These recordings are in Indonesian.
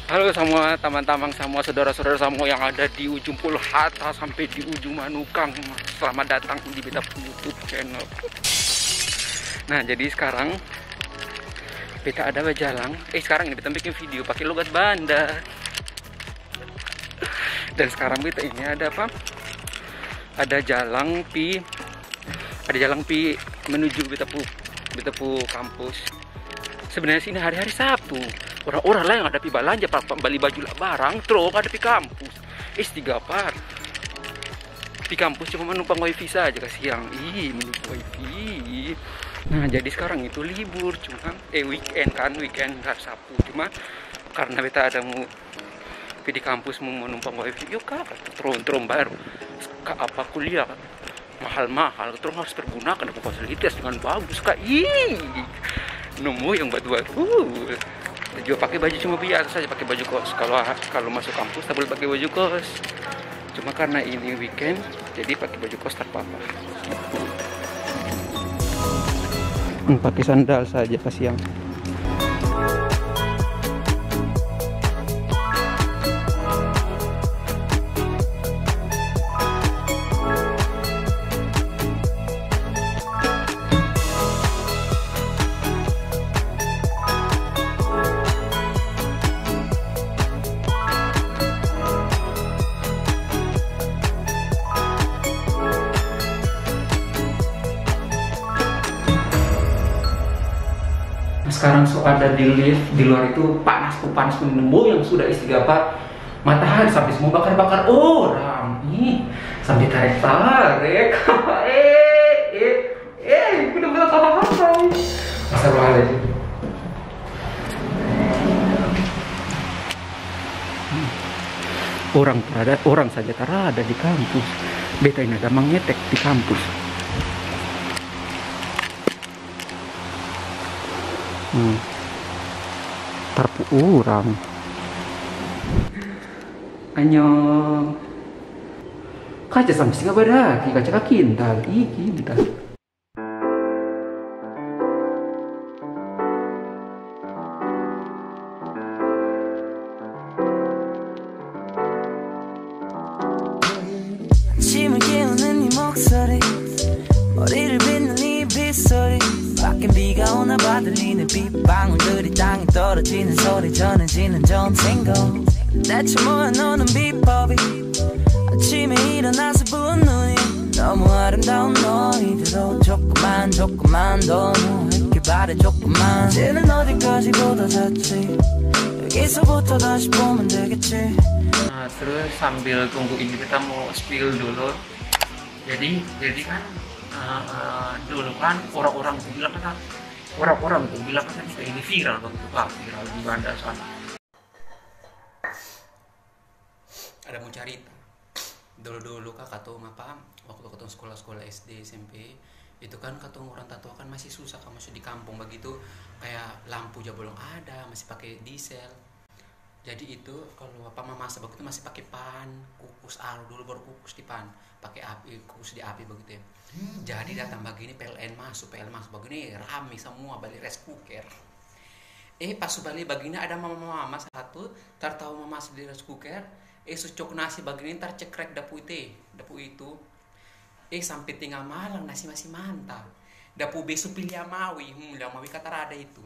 Halo semua teman-teman, semua saudara-saudara semua yang ada di ujung Pulau Hatta sampai di ujung Manukang. Selamat datang di Beta YouTube channel. Nah, jadi sekarang Beta ada berjalan. Sekarang ini Beta bikin video pakai logat Banda. Dan sekarang Beta ini ada apa? Ada jalan pi menuju Beta pu kampus. Sebenarnya sini hari-hari Sabtu. Orang-orang lain ada pi belanja, beli baju lah barang, terus ada pi kampus. Tiga par. Di kampus cuma menumpang wifi saja ke siang. Menumpang wifi. Nah, jadi sekarang itu libur, cuma weekend hari Sabtu. Cuma karena Beta ada mau di kampus mau menumpang wifi, yuk kak, terus baru. Apa kuliah mahal-mahal, terus harus pergunakan fasilitas dengan bagus kak. Nemu yang batu-batu. Juga pakai baju cuma biasa saja, pakai baju kos. Kalau masuk kampus tak boleh pakai baju kos. Cuma karena ini weekend, jadi pakai baju kos tak apa-apa. Pakai sandal saja pas siang. Sekarang ada di lift, di luar itu panas menembus yang sudah istighfar matahari sampai semua bakar orang sampai tarik bener-bener tahan. Astagfirullahaladzim. Orang saja terada di kampus. Beta ini ada mengetek di kampus. Tarpu orang anyong kaca sampai singa badaki kaca kintal kintal. 아침을 깨우는 네 목소리 머리를 빗는 네 빗소리 밖엔 비가 오나 봐 들리는 빗방울들이 땅에 떨어지는 소리 전해지는 전생고 대체 뭐야 너는 비법이 아침에 일어나서 부은 눈이 너무 아름다운 너희들도 조금만 더 누울게 바래 조금만 이제는 어디까지 보다 잤지 여기서부터 다시 보면 되겠지. Nah, terus sambil tunggu ini kita mau spill dulu. Jadi kan dulu kan orang-orang itu bilang kata ini viral begitu Pak, viral di Banda sana. Ada mau cerita. Dulu kak katong waktu katong sekolah SD SMP itu kan katong orang tatua kan masih susah kan masih di kampung begitu, kayak lampu aja belum ada, masih pakai diesel. Jadi itu kalau mama masak begitu masih pakai pan, kukus dulu baru kukus di pan, pakai api, kukus di api begitu ya. Jadi datang begini PLN masuk begini rame semua balik rice cooker. Pas balik begini ada mama satu tertahu memasak di rice cooker. Sucuk nasi begini tercekrek dapu itu. Sampai tengah malam nasi masih mantap. Dapu besok pilih Amawi kata rada itu.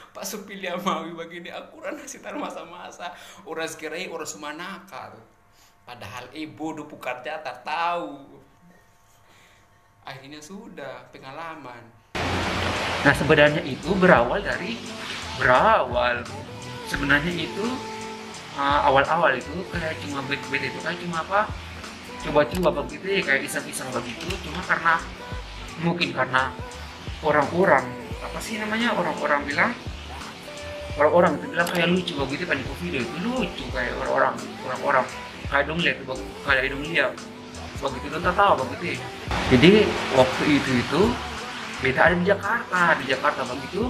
Pak supili Amawi begini akuran nasi tar masa-masa orang sekiranya orang semua nakal. Padahal bodoh pukarja tak tahu. Akhirnya sudah pengalaman. Nah, sebenarnya itu berawal sebenarnya itu awal-awal itu kayak cuma bet itu kan cuma apa coba-coba begitu ya, kayak iseng-iseng begitu. Cuma mungkin karena orang-orang orang-orang itu bilang kayak lucu begitu kan di video itu lucu kayak orang-orang kayak dong lihat begitu dong tak tahu begitu. Jadi waktu itu Beta ada di Jakarta begitu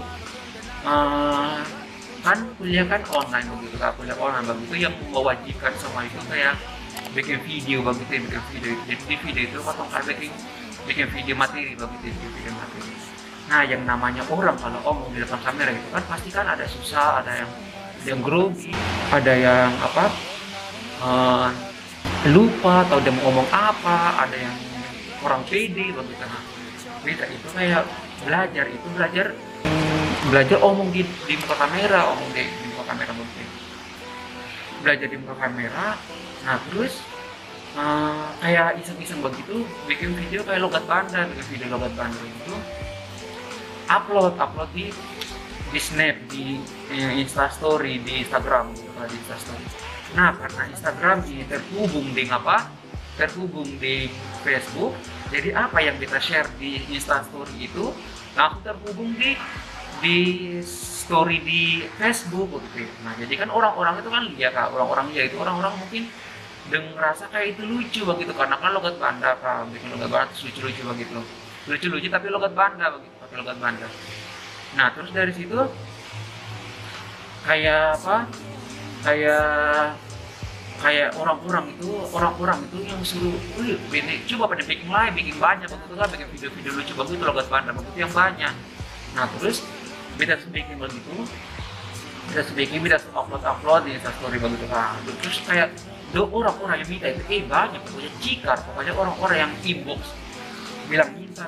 kan kuliah kan online begitu yang mewajibkan sama itu kayak bikin video begitu. Jadi di video itu potong bikin video materi begitu, video materi. Nah, yang namanya orang kalau ngomong di depan kamera itu kan pasti kan ada susah, ada yang grogi, ada yang apa lupa atau dia mau ngomong apa, ada yang kurang pede begitu. Nah, beta itu kayak belajar omong di muka kamera, omong di muka kamera begitu. Belajar di muka kamera. Nah, terus kayak iseng-iseng begitu bikin video kayak logat banda, bikin video logat banda itu upload di snap, di instastory, di Instagram gitu, di instastory. Nah, karena Instagram ini terhubung di Facebook, jadi apa yang kita share di instastory itu langsung terhubung di story di Facebook gitu. Nah, jadi kan orang-orang itu kan lihat, orang-orang mungkin ngerasa kayak itu lucu begitu, karena kan logat banda kan, bikin logat banda lucu-lucu begitu, lucu-lucu tapi logat banda begitu, pakai logat banda. Nah, terus dari situ kayak apa, kayak orang-orang itu yang suruh, coba pada bikin live, bikin banyak begitu kan, bikin video-video lucu begitu, logat banda begitu yang banyak. Nah, terus beda bikin begitu, beda upload di Instastory begitu kan. Terus kayak orang-orang yang minta itu banyak, pokoknya cikar, pokoknya orang-orang yang inbox bilang minta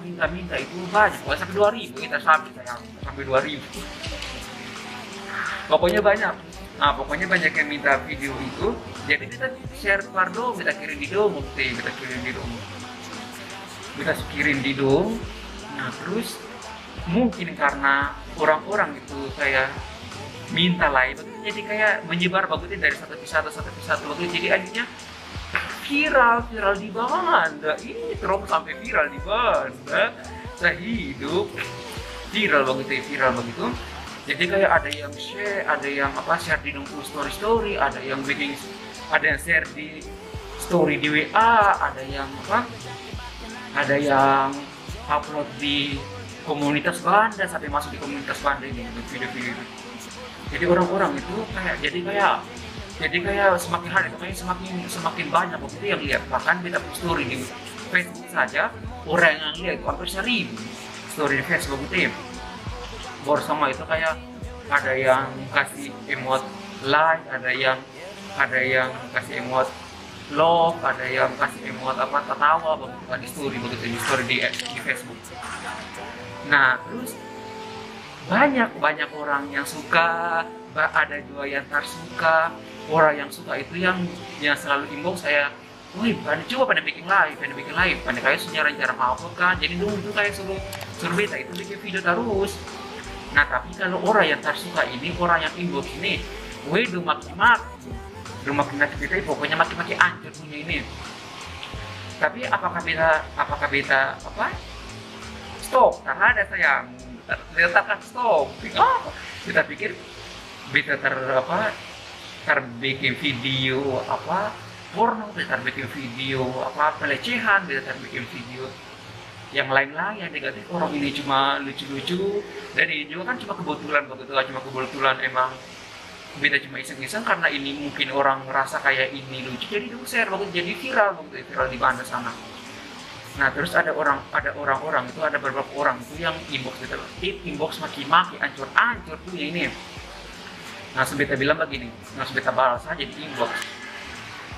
itu banyak, pokoknya sampai 2.000 kita sampai 2.000, pokoknya banyak. Nah, pokoknya banyak yang minta video itu, jadi kita share pardo, kita kirim di dom, kita kirim di dom. Nah, terus mungkin karena orang-orang itu kayak minta live, jadi kayak menyebar begitu dari satu episode begitu, jadi akhirnya viral di Banda. Ini terus sampai viral di Banda sehidup, viral begitu. Jadi kayak ada yang share di nunggu story, ada yang share di story di WA, ada yang upload di komunitas Banda, sampai masuk di komunitas Banda ini video-video itu. Jadi orang-orang itu kayak semakin hari itu kayak semakin banyak begitu yang lihat. Bahkan beta story di Facebook saja orang yang lihat itu hampir 1.000 story di Facebook itu. Baru sama itu kayak ada yang kasih emot like, ada yang kasih emot love, ada yang kasih emot tertawa begitu di story di Facebook. Nah, terus banyak orang yang suka, ada juga yang tak suka. Orang yang suka itu yang selalu inbox saya, wih, coba pada bikin live, pada kayak jarang apa kan. Jadi dulu itu kayak suruh beta itu bikin video terus. Nah, tapi kalau orang yang tak suka ini, orang yang inbox ini, wih, maki-maki kita, pokoknya maki-maki ancur punya ini. Tapi apakah beta stop? Karena ada sayang. Letakkan stop. Kita pikir beta terbikin video porno, beta terbikin video pelecehan, beta terbikin video yang lain-lain yang negatif. Orang ini cuma lucu-lucu, dan ini juga kan cuma kebetulan emang beta cuma iseng-iseng karena ini mungkin orang ngerasa kayak ini lucu, jadi share begitu, jadi viral di Banda sana. Nah, terus ada orang-orang itu, ada beberapa orang itu yang inbox maki-maki, ancur tuh ini. Nah, sebeta bilang begini, sebeta balas saja di inbox.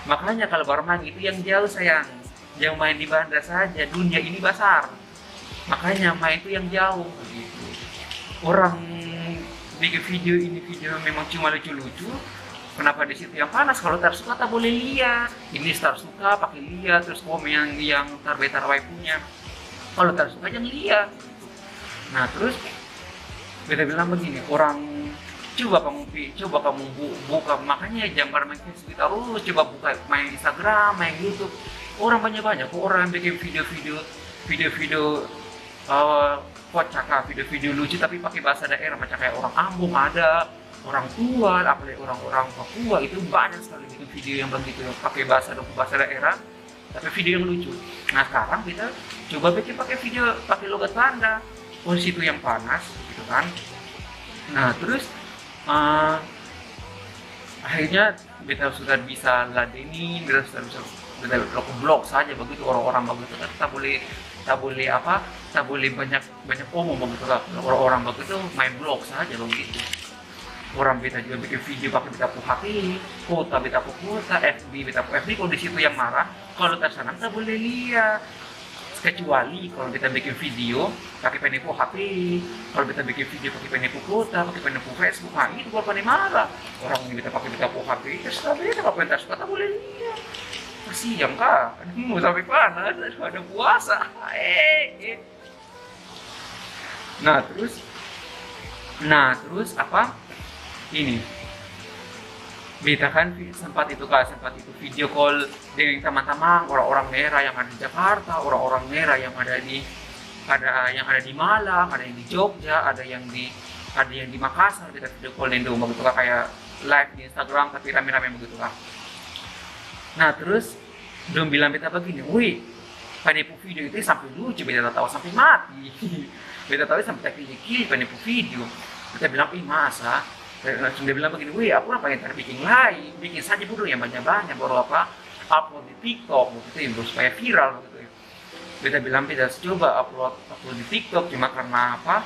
Makanya kalau bermain itu yang jauh sayang, jangan main di Banda saja, dunia ini besar. Makanya main itu yang jauh gitu. Orang bikin video memang cuma lucu-lucu. Kenapa di situ yang panas? Kalau tersuka tak boleh lihat. Ini tersuka pakai lihat, terus komen yang terbetar punya. Kalau tersuka jangan lihat. Nah, terus beta bilang begini, orang coba kamu buka, makanya jangan main Facebook terus, coba buka main Instagram, main YouTube. Orang banyak orang yang bikin video kocak, video lucu tapi pakai bahasa daerah, macam kayak orang Ambon ada, orang tua, apalagi orang-orang Papua itu banyak sekali bikin video yang begitu, pakai bahasa daerah, tapi video yang lucu. Nah, sekarang kita coba bikin pakai logat Banda, situ yang panas, gitu kan. Nah, terus akhirnya kita sudah bisa ladenin, kita sudah bisa blog saja begitu, orang-orang begitu kan tak boleh banyak banyak omong begitu lah. Orang-orang begitu main blog saja begitu. Orang beta juga bikin video pakai beta HP, kota beta kota, FB beta FB. Kalau di situ yang marah, kalau tersanang tak boleh lihat. Kecuali kalau kita bikin video pakai penipu HP, kalau kita bikin video pakai penipu kota, pakai penipu Facebook, nah itu bapak marah. Orang ini kita pakai penipu HP, terus tapi kita pakai penipu kota boleh lihat. Kasihan kak, aduh sampai panas, ada puasa. Nah terus apa? Ini beta kan sempat itu video call dengan teman-teman orang-orang merah yang ada di Jakarta, orang-orang merah yang ada di Malang, ada yang di Jogja, ada yang di Makassar. Kita video call dulu begitu lah, kayak live di Instagram tapi rame-rame begitu lah. Nah terus belum bilang beta begini, wih penipu video itu sampai lucu, beta tahu sampai mati. Beta tahu sampai kiri penipu video. Kita bilang masa. Langsung dia bilang begini, wih aku apa yang bikin live, bikin saja bodoh yang banyak-banyak, baru apa upload di TikTok begitu, supaya viral begitu. Beta bilang beta coba upload di TikTok, cuma karena apa?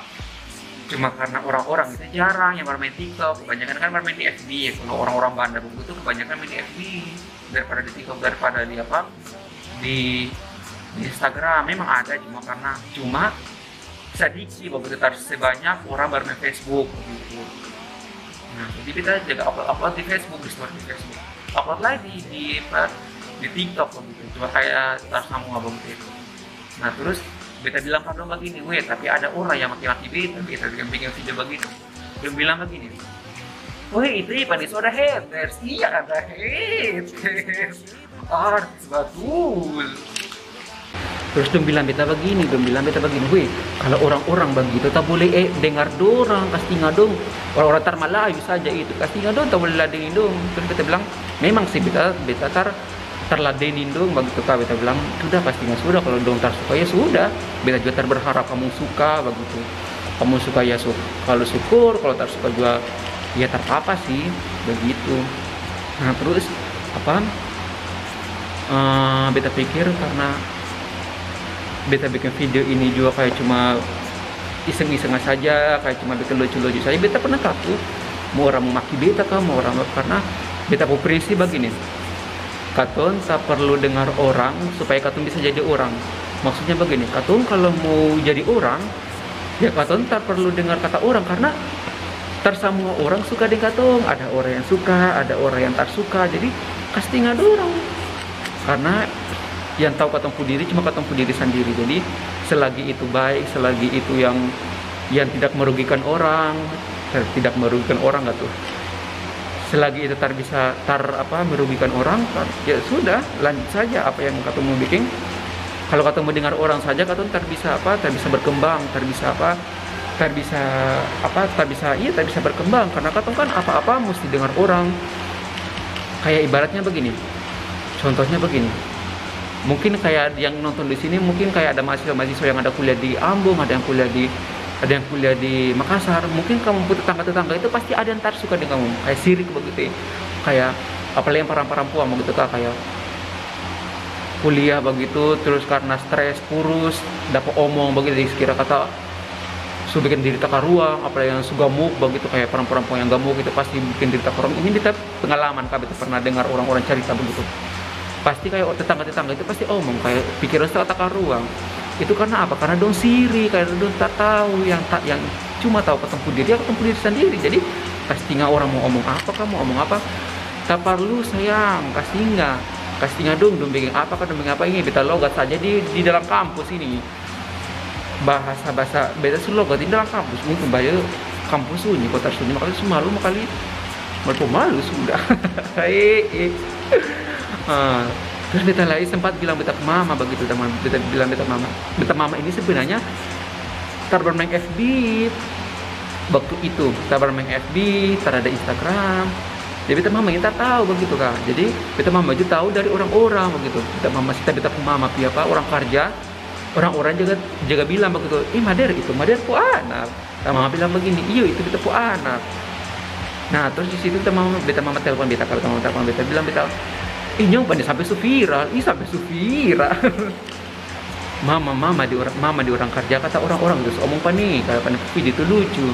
Cuma karena orang-orang itu jarang yang bermain TikTok, kebanyakan kan bermain di FB ya. Kalau orang-orang Banda begitu kebanyakan main di FB daripada di TikTok, daripada di apa? Di Instagram. Memang ada, cuma sedikit begitu, sebanyak orang bermain Facebook begitu. Nah, jadi kita jaga upload di Facebook, di story di Facebook, upload lagi di TikTok begitu, cuma kayak tersambung begitu. Nah terus beta bilang pada begini, weh tapi ada orang yang maki-maki beta bikin video begitu. Dia bilang begini, weh itu panis ada haters, iya ada haters, artis betul. Terus dia bilang beta begini, weh kalau orang-orang begitu tak boleh dengar dorang, kasih ngadong orang-orang tar Melayu saja itu, kasih ngadong tak boleh ladenin dong. Terus beta bilang, memang sih beta terladenin dong begitu kak. Beta bilang sudah pastinya sudah, kalau dong tar suka ya sudah. Beta juga berharap kamu suka begitu, kamu suka ya kalau syukur, kalau tak suka juga ya tak apa sih begitu. Nah terus apa? Beta pikir karena beta bikin video ini juga kayak cuma iseng-iseng saja, kayak cuma bikin lucu-lucu saja. Beta pernah kaku mau orang memaki beta kah, mau orang, karena beta prinsip begini, katon tak perlu dengar orang supaya katon bisa jadi orang. Maksudnya begini, katon kalau mau jadi orang ya katon tak perlu dengar kata orang, karena semua orang suka dengan katon. Ada orang yang suka, ada orang yang tak suka, jadi kasih nggak orang, karena yang tahu katompu diri cuma katompu diri sendiri. Jadi selagi itu baik, selagi itu yang tidak merugikan orang, tidak merugikan orang nggak tuh. Selagi itu bisa merugikan orang, ya sudah lanjut saja apa yang katommu bikin. Kalau katommu dengar orang saja, katom tak bisa berkembang, tak bisa berkembang, karena katom kan apa-apa mesti dengar orang. Kayak ibaratnya begini, contohnya begini. Mungkin kayak yang nonton di sini, mungkin kayak ada mahasiswa yang ada kuliah di Ambon, ada yang kuliah di Makassar. Mungkin kamu tetangga itu pasti ada yang tak suka dengan kamu, kayak sirik begitu. Kayak apalagi yang perempuan begitu kak, kayak kuliah begitu, terus karena stres kurus, dapat omong begitu, sekira kata bikin diri tak ruang, apalagi yang sugamuk begitu, kayak perempuan yang gamuk itu pasti bikin diri tak ruang. Ini kita pengalaman kak, kita pernah dengar orang-orang cerita begitu. Pasti kayak tetangga-tetangga itu pasti omong kayak pikiran tak ruang. Itu karena apa? Karena dong siri, karena dong tak tahu yang cuma tahu ketemu diri sendiri. Jadi pasti nggak orang mau omong apa, kamu omong apa, tak perlu sayang, kasih nggak dong bikin apa ini kita logat saja di dalam kampus ini. Bahasa beda logat di dalam kampus, mungkin bayar kampus sunyi, kota sunyi, makanya malu sudah. Terus beta lagi sempat bilang beta ke mama begitu, beta mama ini sebenarnya tak bermain FB waktu itu, tak bermain FB, tak ada Instagram. Jadi beta mama ini tak tahu begitu kan. Jadi beta mama juga tahu dari orang-orang begitu. Beta mama apa orang kerja, orang-orang juga bilang begitu, Mader pu anak. Mama bilang begini, iyo itu beta pu anak. Nah terus di situ beta mama telepon beta bilang beta nyong sampai viral, mama di orang kerja, kata orang-orang terus omong panik kayak panik video itu lucu.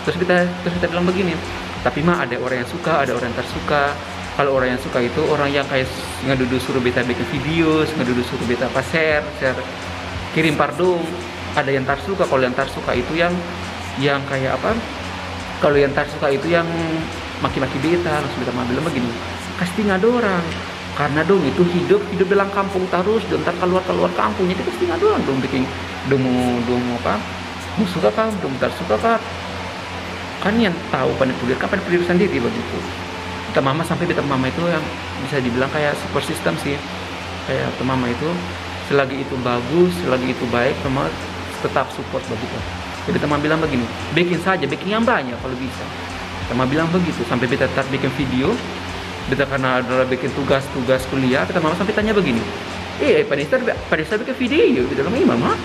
Terus kita bilang begini, tapi ada orang yang suka, ada orang yang tersuka. Kalau orang yang suka itu orang yang kayak ngedudu suruh beta bikin video, ngedudu suruh beta apa share kirim pardon. Ada yang tersuka. Kalau yang tersuka itu yang kayak apa? Kalau yang tersuka itu yang maki-maki beta, langsung beta bilang begini, pasti nggak ada orang. Karena dong itu hidup dalam kampung terus, dan ntar keluar kampung, jadi pasti nggak ada orang dong bikin dong apa? Mau suka kan, dong tersuka kan? Kan yang tahu panipulir sendiri begitu. Beta mama itu yang bisa dibilang kayak support system sih. Kayak mama itu selagi itu bagus, selagi itu baik, mama tetap support begitu. Jadi beta mama bilang begini, bikin yang banyak kalau bisa. Mama bilang begitu, sampai beta tetap bikin video. Beta karena adalah bikin tugas kuliah, beta mama sampai tanya begini, Panista bikin video. Beta bilang, mama,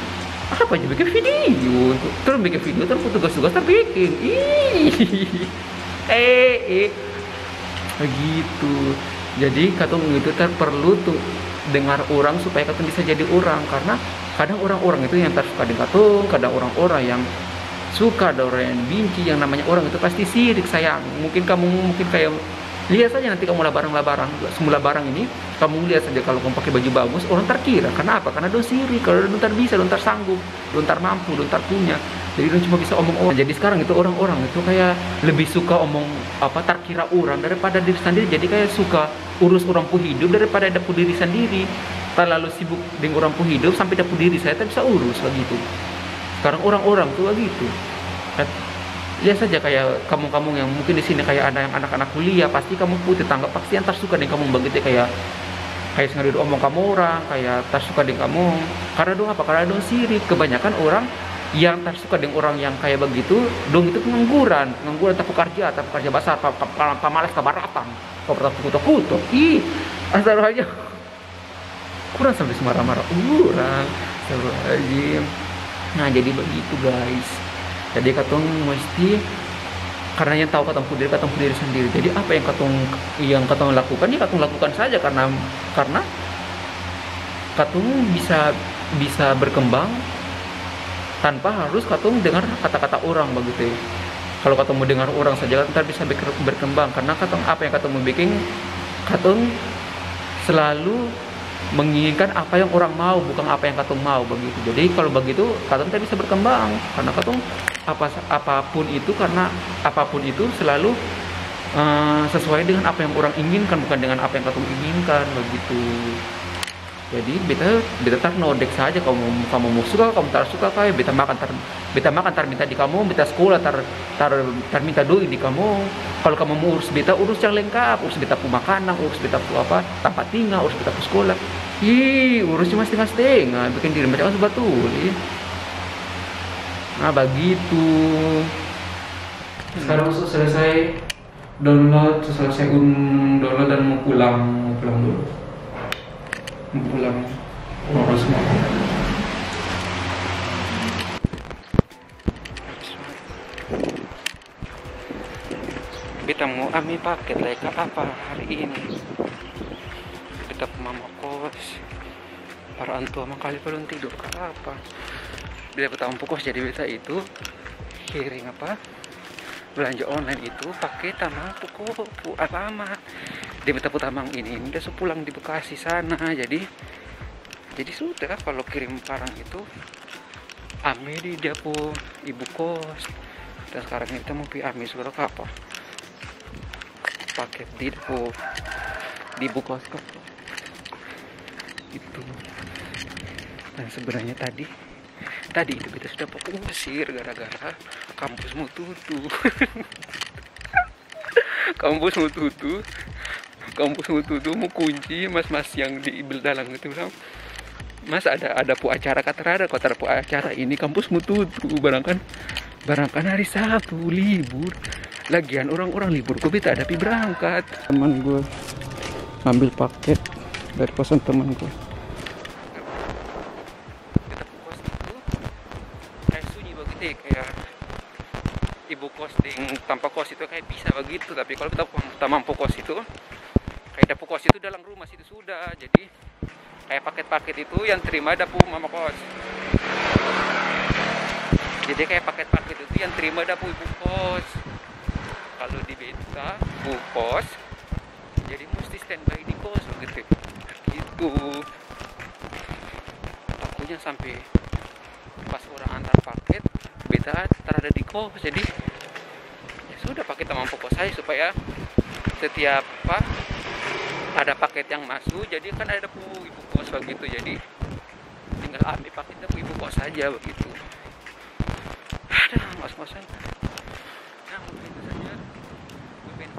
apa aja bikin video? Terus bikin video, terus tugas-tugas terbikin. Begitu. Jadi katong itu perlu tuh dengar orang supaya katong bisa jadi orang, karena kadang orang-orang itu yang tersuka dengan katong, kadang orang-orang yang suka, ada orang yang benci. Yang namanya orang itu pasti sirik sayang. Mungkin kayak lihat saja nanti kamu semula barang ini kamu lihat saja, kalau kamu pakai baju bagus orang terkira. Kenapa? Karena don sirik, kalau don tar bisa, don tar sanggup, don tar mampu, don tar punya. Jadi don cuma bisa omong-omong. Jadi sekarang itu orang-orang itu kayak lebih suka omong apa terkira orang daripada diri sendiri. Jadi kayak suka urus orang pu hidup daripada dapur diri sendiri. Terlalu sibuk dengan orang pu hidup sampai dapur diri saya tak bisa urus begitu. Sekarang orang-orang tuh begitu. Lihat saja kayak kamu yang mungkin di sini kayak ada yang anak-anak kuliah, pasti kamu putih tangga pasti yang tersuka dengan kamu begitu, kayak sengaja omong kamu orang, kayak tersuka dengan kamu. Karena dong apa? Karena dong sirik. Kebanyakan orang yang tersuka dengan orang yang kayak begitu, dong itu pengangguran tak pekerja besar, pamalas kebaratan, kutuk. Asal aja. Kurang sampai semarah-marah orang. Astagfirullahaladzim. Nah jadi begitu guys. Jadi katong mesti, karena yang tahu katong diri sendiri. Jadi apa yang katong lakukan ya katong lakukan saja, karena katong bisa berkembang tanpa harus katong dengar kata-kata orang begitu. Kalau katong mau dengar orang saja katong bisa berkembang, karena katong apa yang katong mau bikin, katong selalu menginginkan apa yang orang mau, bukan apa yang katong mau begitu. Jadi kalau begitu katong tidak bisa berkembang, karena katong apapun itu selalu sesuai dengan apa yang orang inginkan, bukan dengan apa yang katong inginkan begitu. Jadi beta tar nodek saja, kamu mau suka, kamu tar suka kayak beta makan tar minta di kamu, beta sekolah tar minta duit di kamu. Kalau kamu mau urus beta, urus yang lengkap, urus beta pu makanan, urus beta pu apa tempat tinggal, urus beta pu sekolah. Urus cuma setengah-setengah, bikin diri macam sebetul. Nah begitu. Sekarang selesai download dan mau pulang dulu. Harus mau. Kita mau ambil paket leka apa hari ini? Kita mama kos. Para antua makali belum tidur ke apa? Bila kita mampu kos, jadi beta itu kirim belanja online itu pakai tamang pukul apa di beta putamang ini udah sepulang di Bekasi sana. Jadi sudah kalau kirim barang itu ame di dapur ibu kos. Dan sekarang kita mau ame sudah apa paket di dapur di ibu kos itu. Dan sebenarnya tadi itu kita sudah usir gara-gara kampus mau tutup. Kampus mau tutup, mau kunci. Mas yang di dalam itu bilang, Mas ada pu acara kata pu acara ini kampus mau tutup, barangkan hari Sabtu libur. Lagian orang-orang libur, gue beta ada berangkat. Teman gue ambil paket dari kosan teman gue. Kayak ibu kos tanpa kos itu kayak bisa begitu, tapi kalau kita mampu kos itu kayak dapur kos itu dalam rumah situ sudah. Jadi Kayak paket-paket itu yang terima dapu mama kos. Jadi kayak paket-paket itu yang terima dapu ibu kos. Kalau di beta bu kos, jadi mesti standby di kos begitu. Gitu. Takutnya sampai pas orang antar paket, beta terada di kos. Jadi ya sudah pakai teman pokok saya supaya setiap ada paket yang masuk, jadi kan ada bu ibu kos begitu. Jadi tinggal ambil paketnya bu ibu kos saja begitu. Ada ngos-ngosan. Nah, begitu saja. Gue pengen